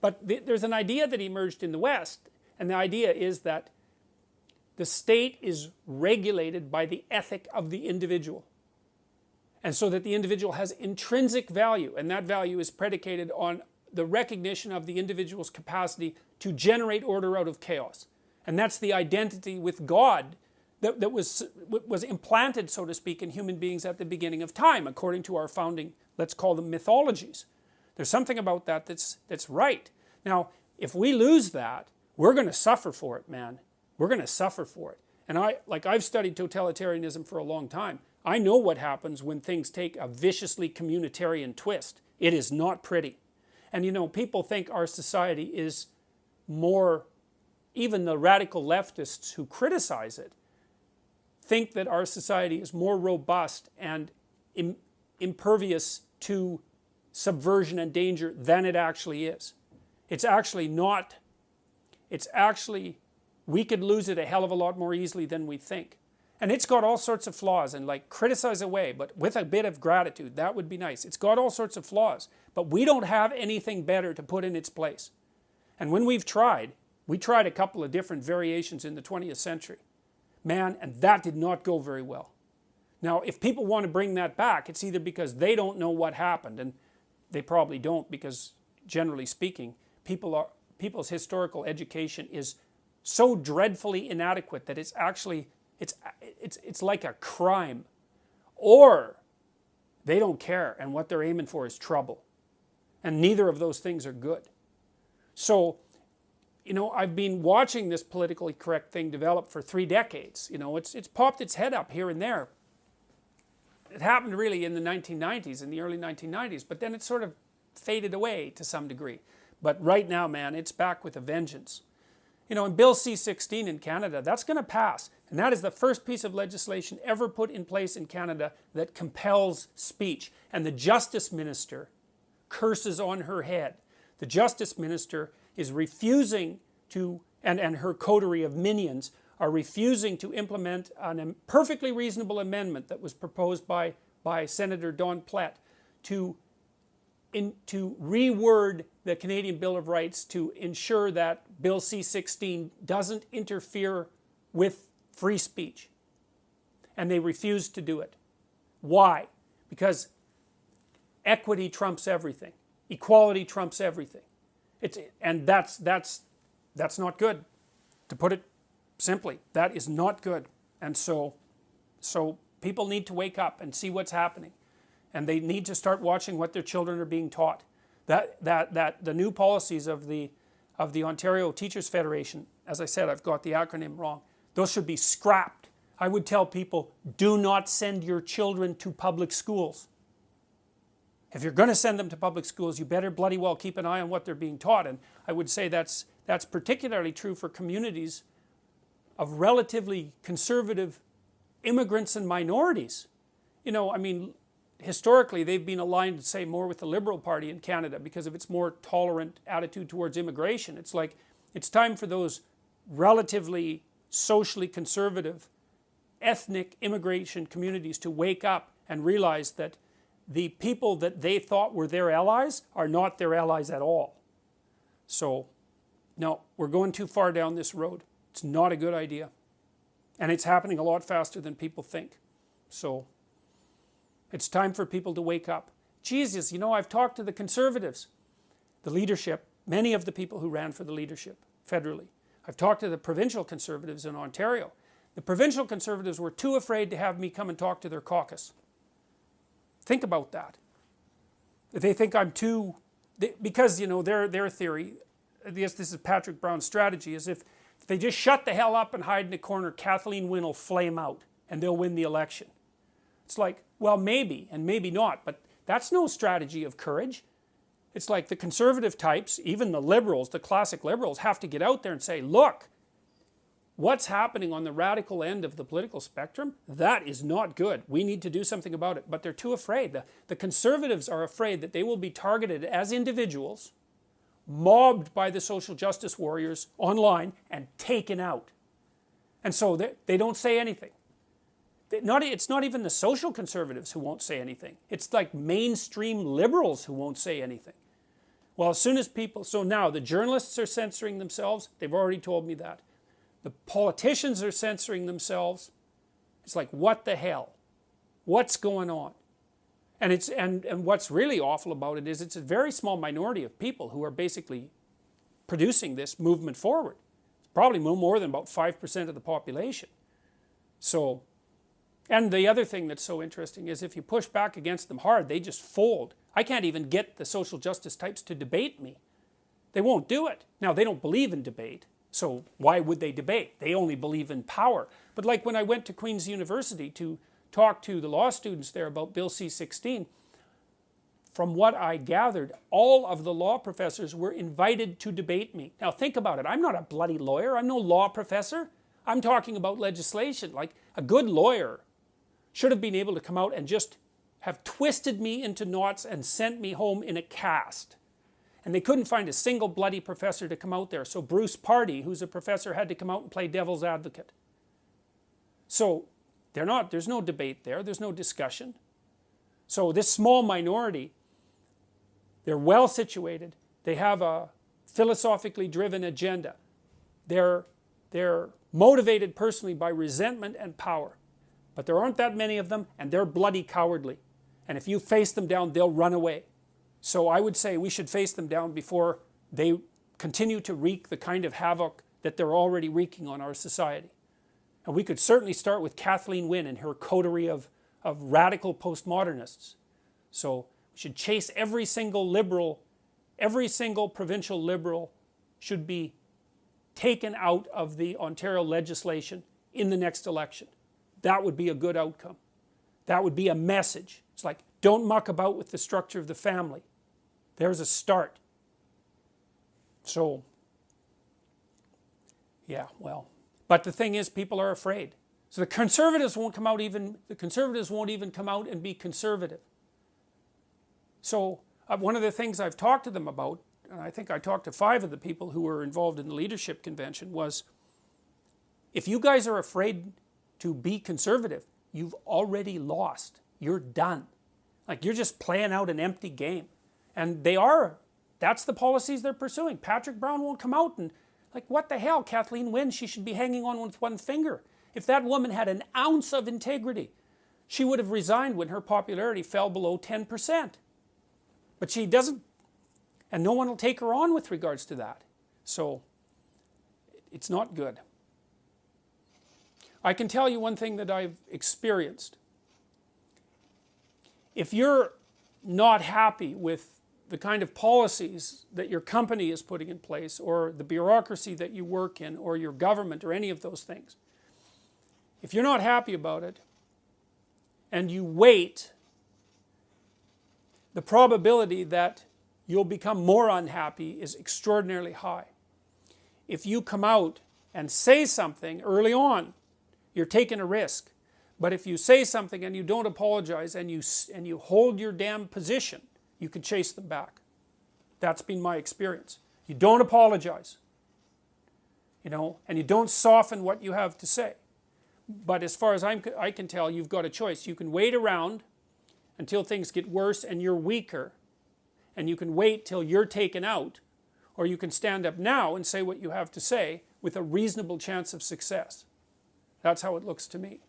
But there's an idea that emerged in the West, and the idea is that the state is regulated by the ethic of the individual. And so that the individual has intrinsic value, and that value is predicated on the recognition of the individual's capacity to generate order out of chaos. And that's the identity with God that was implanted, so to speak, in human beings at the beginning of time, according to our founding, let's call them mythologies. There's something about that that's right. Now, if we lose that, we're going to suffer for it, man. We're going to suffer for it. And I've studied totalitarianism for a long time. I know what happens when things take a viciously communitarian twist. It is not pretty. And you know, people think our society is more, even the radical leftists who criticize it, think that our society is more robust and impervious to subversion and danger than it actually is. It's actually not. It's actually, we could lose it a hell of a lot more easily than we think. And it's got all sorts of flaws, and like, criticize away, but with a bit of gratitude, that would be nice. It's got all sorts of flaws, but we don't have anything better to put in its place. And when we tried a couple of different variations in the 20th century. Man, and that did not go very well. Now, if people want to bring that back, it's either because they don't know what happened, and they probably don't, because generally speaking, people's historical education is so dreadfully inadequate that it's actually, it's like a crime. Or they don't care, and what they're aiming for is trouble. And neither of those things are good. So, you know, I've been watching this politically correct thing develop for 3 decades. You know, it's popped its head up here and there. It happened really in the 1990s, in the early 1990s, but then it sort of faded away to some degree. But right now, man, it's back with a vengeance. You know, in Bill C-16 in Canada, that's going to pass. And that is the first piece of legislation ever put in place in Canada that compels speech. And the Justice Minister curses on her head. The Justice Minister is refusing to, and her coterie of minions are refusing to implement a perfectly reasonable amendment that was proposed by Senator Don Plett to reword the Canadian Bill of Rights to ensure that Bill C-16 doesn't interfere with free speech. And they refused to do it. Why? Because equity trumps everything. Equality trumps everything. And that's not good, to put it simply. That is not good. And so people need to wake up and see what's happening. And they need to start watching what their children are being taught. That the new policies of the Ontario Teachers Federation, as I said, I've got the acronym wrong, those should be scrapped. I would tell people, do not send your children to public schools. If you're going to send them to public schools, you better bloody well keep an eye on what they're being taught. And I would say that's particularly true for communities of relatively conservative immigrants and minorities. You know, I mean, historically they've been aligned, say, more with the Liberal Party in Canada because of its more tolerant attitude towards immigration. It's like, it's time for those relatively socially conservative ethnic immigration communities to wake up and realize that the people that they thought were their allies are not their allies at all. So, no, we're going too far down this road. It's not a good idea. And it's happening a lot faster than people think. So, it's time for people to wake up. Jesus, you know, I've talked to the Conservatives, the leadership, many of the people who ran for the leadership federally. I've talked to the provincial Conservatives in Ontario. The provincial Conservatives were too afraid to have me come and talk to their caucus. Think about that. They think I'm too, because, you know, their theory, I guess this is Patrick Brown's strategy, is if they just shut the hell up and hide in a corner, Kathleen Wynne will flame out and they'll win the election. It's like, well, maybe and maybe not, but that's no strategy of courage. It's like the conservative types, even the liberals, the classic liberals, have to get out there and say, look, what's happening on the radical end of the political spectrum, that is not good. We need to do something about it. But they're too afraid. The conservatives are afraid that they will be targeted as individuals, mobbed by the social justice warriors online, and taken out. And so they don't say anything. It's not even the social conservatives who won't say anything. It's like mainstream liberals who won't say anything. Well, as soon as people, so now the journalists are censoring themselves, they've already told me that. The politicians are censoring themselves. It's like, what the hell? What's going on? And what's really awful about it is it's a very small minority of people who are basically producing this movement forward. It's probably no more than about 5% of the population. So, and the other thing that's so interesting is if you push back against them hard, they just fold. I can't even get the social justice types to debate me. They won't do it. Now, they don't believe in debate, so why would they debate? They only believe in power. But like when I went to Queen's University to talk to the law students there about Bill C-16, from what I gathered, all of the law professors were invited to debate me. Now think about it, I'm not a bloody lawyer, I'm no law professor. I'm talking about legislation. Like, a good lawyer should have been able to come out and just have twisted me into knots and sent me home in a cast. And they couldn't find a single bloody professor to come out there, so Bruce Pardy, who's a professor, had to come out and play devil's advocate. So there's no debate there, there's no discussion. So this small minority, they're well situated, they have a philosophically driven agenda. They're motivated personally by resentment and power. But there aren't that many of them, and they're bloody cowardly. And if you face them down, they'll run away. So I would say we should face them down before they continue to wreak the kind of havoc that they're already wreaking on our society. And we could certainly start with Kathleen Wynne and her coterie of radical postmodernists. So we should chase every single liberal, every single provincial liberal should be taken out of the Ontario legislation in the next election. That would be a good outcome. That would be a message. It's like, don't muck about with the structure of the family. There's a start. So, yeah, well. But the thing is, people are afraid. So the conservatives won't come out even come out and be conservative. So one of the things I've talked to them about, and I think I talked to 5 of the people who were involved in the leadership convention, was if you guys are afraid to be conservative, you've already lost. You're done. Like, you're just playing out an empty game. And they are. That's the policies they're pursuing. Patrick Brown won't come out and, like, what the hell, Kathleen Wynne, she should be hanging on with one finger. If that woman had an ounce of integrity, she would have resigned when her popularity fell below 10%. But she doesn't. And no one will take her on with regards to that. So, it's not good. I can tell you one thing that I've experienced. If you're not happy with the kind of policies that your company is putting in place, or the bureaucracy that you work in, or your government, or any of those things, if you're not happy about it, and you wait, the probability that you'll become more unhappy is extraordinarily high. If you come out and say something early on, you're taking a risk. But if you say something and you don't apologize and you hold your damn position, you can chase them back. That's been my experience. You don't apologize, and you don't soften what you have to say. But as far as I can tell, you've got a choice. You can wait around until things get worse and you're weaker, and you can wait till you're taken out, or you can stand up now and say what you have to say with a reasonable chance of success. That's how it looks to me.